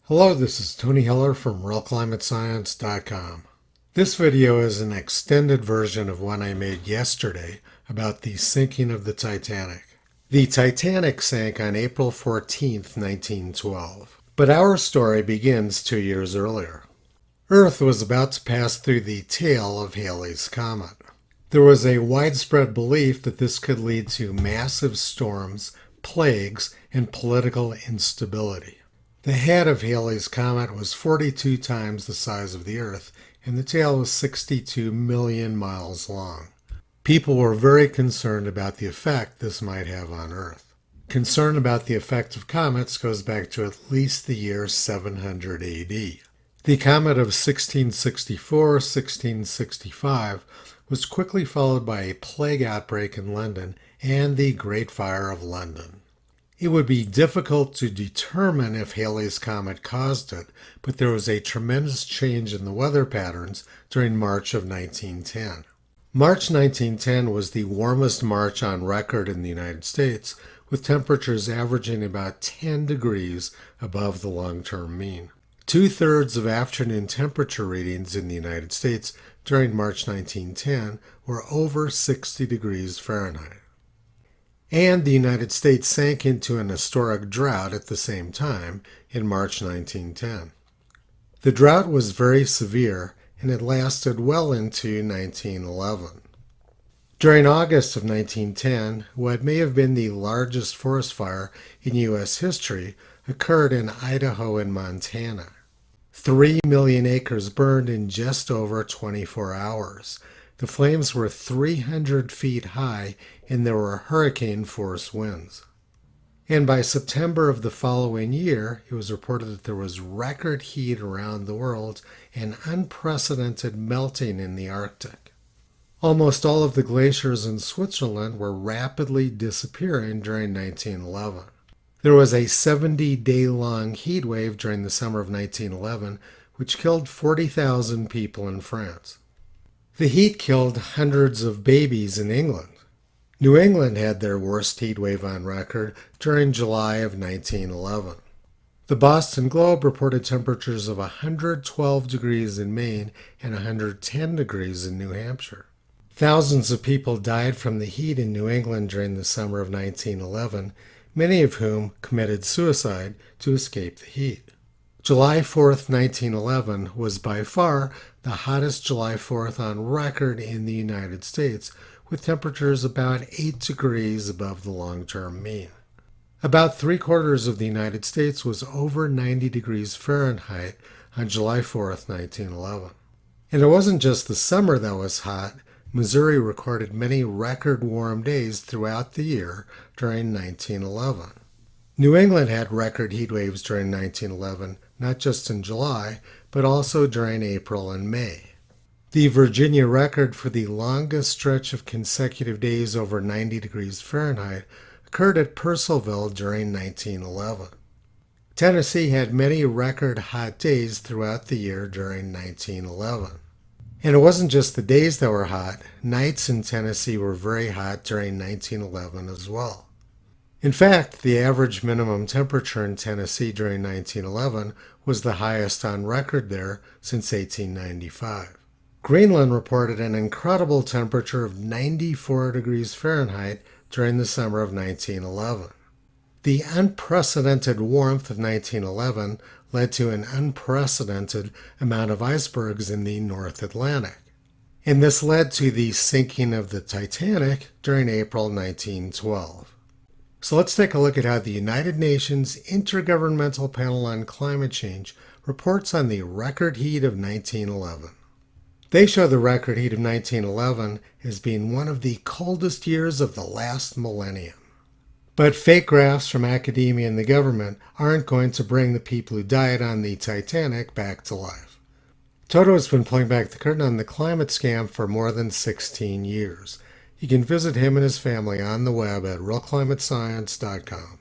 Hello, this is Tony Heller from RealClimateScience.com. This video is an extended version of one I made yesterday about the sinking of the Titanic. The Titanic sank on April 14th, 1912. But our story begins 2 years earlier. Earth was about to pass through the tail of Halley's Comet. There was a widespread belief that this could lead to massive storms, plagues, and political instability. The head of Halley's Comet was 42 times the size of the Earth, and the tail was 62 million miles long. People were very concerned about the effect this might have on Earth. Concern about the effect of comets goes back to at least the year 700 AD. The comet of 1664-1665 was quickly followed by a plague outbreak in London and the Great Fire of London. It would be difficult to determine if Halley's Comet caused it, but there was a tremendous change in the weather patterns during March of 1910. March 1910 was the warmest March on record in the United States, with temperatures averaging about 10 degrees above the long-term mean. Two-thirds of afternoon temperature readings in the United States during March 1910 were over 60 degrees Fahrenheit. And the United States sank into an historic drought at the same time in March 1910. The drought was very severe, and it lasted well into 1911. During August of 1910, what may have been the largest forest fire in U.S. history occurred in Idaho and Montana. 3 million acres burned in just over 24 hours. The flames were 300 feet high, and there were hurricane-force winds. And by September of the following year, it was reported that there was record heat around the world and unprecedented melting in the Arctic. Almost all of the glaciers in Switzerland were rapidly disappearing during 1911. There was a 70-day-long heat wave during the summer of 1911, which killed 40,000 people in France. The heat killed hundreds of babies in England. New England had their worst heat wave on record during July of 1911. The Boston Globe reported temperatures of 112 degrees in Maine and 110 degrees in New Hampshire. Thousands of people died from the heat in New England during the summer of 1911, many of whom committed suicide to escape the heat. July 4th, 1911 was by far the hottest July 4th on record in the United States, with temperatures about 8 degrees above the long-term mean. About three-quarters of the United States was over 90 degrees Fahrenheit on July 4th, 1911. And it wasn't just the summer that was hot. Missouri recorded many record warm days throughout the year during 1911. New England had record heat waves during 1911, not just in July, but also during April and May. The Virginia record for the longest stretch of consecutive days over 90 degrees Fahrenheit occurred at Purcellville during 1911. Tennessee had many record hot days throughout the year during 1911. And it wasn't just the days that were hot. Nights in Tennessee were very hot during 1911 as well. In fact, the average minimum temperature in Tennessee during 1911 was the highest on record there since 1895. Greenland reported an incredible temperature of 94 degrees Fahrenheit during the summer of 1911. The unprecedented warmth of 1911 led to an unprecedented amount of icebergs in the North Atlantic. And this led to the sinking of the Titanic during April 1912. So let's take a look at how the United Nations Intergovernmental Panel on Climate Change reports on the record heat of 1911. They show the record heat of 1911 as being one of the coldest years of the last millennium. But fake graphs from academia and the government aren't going to bring the people who died on the Titanic back to life. Toto has been pulling back the curtain on the climate scam for more than 16 years. You can visit him and his family on the web at realclimatescience.com.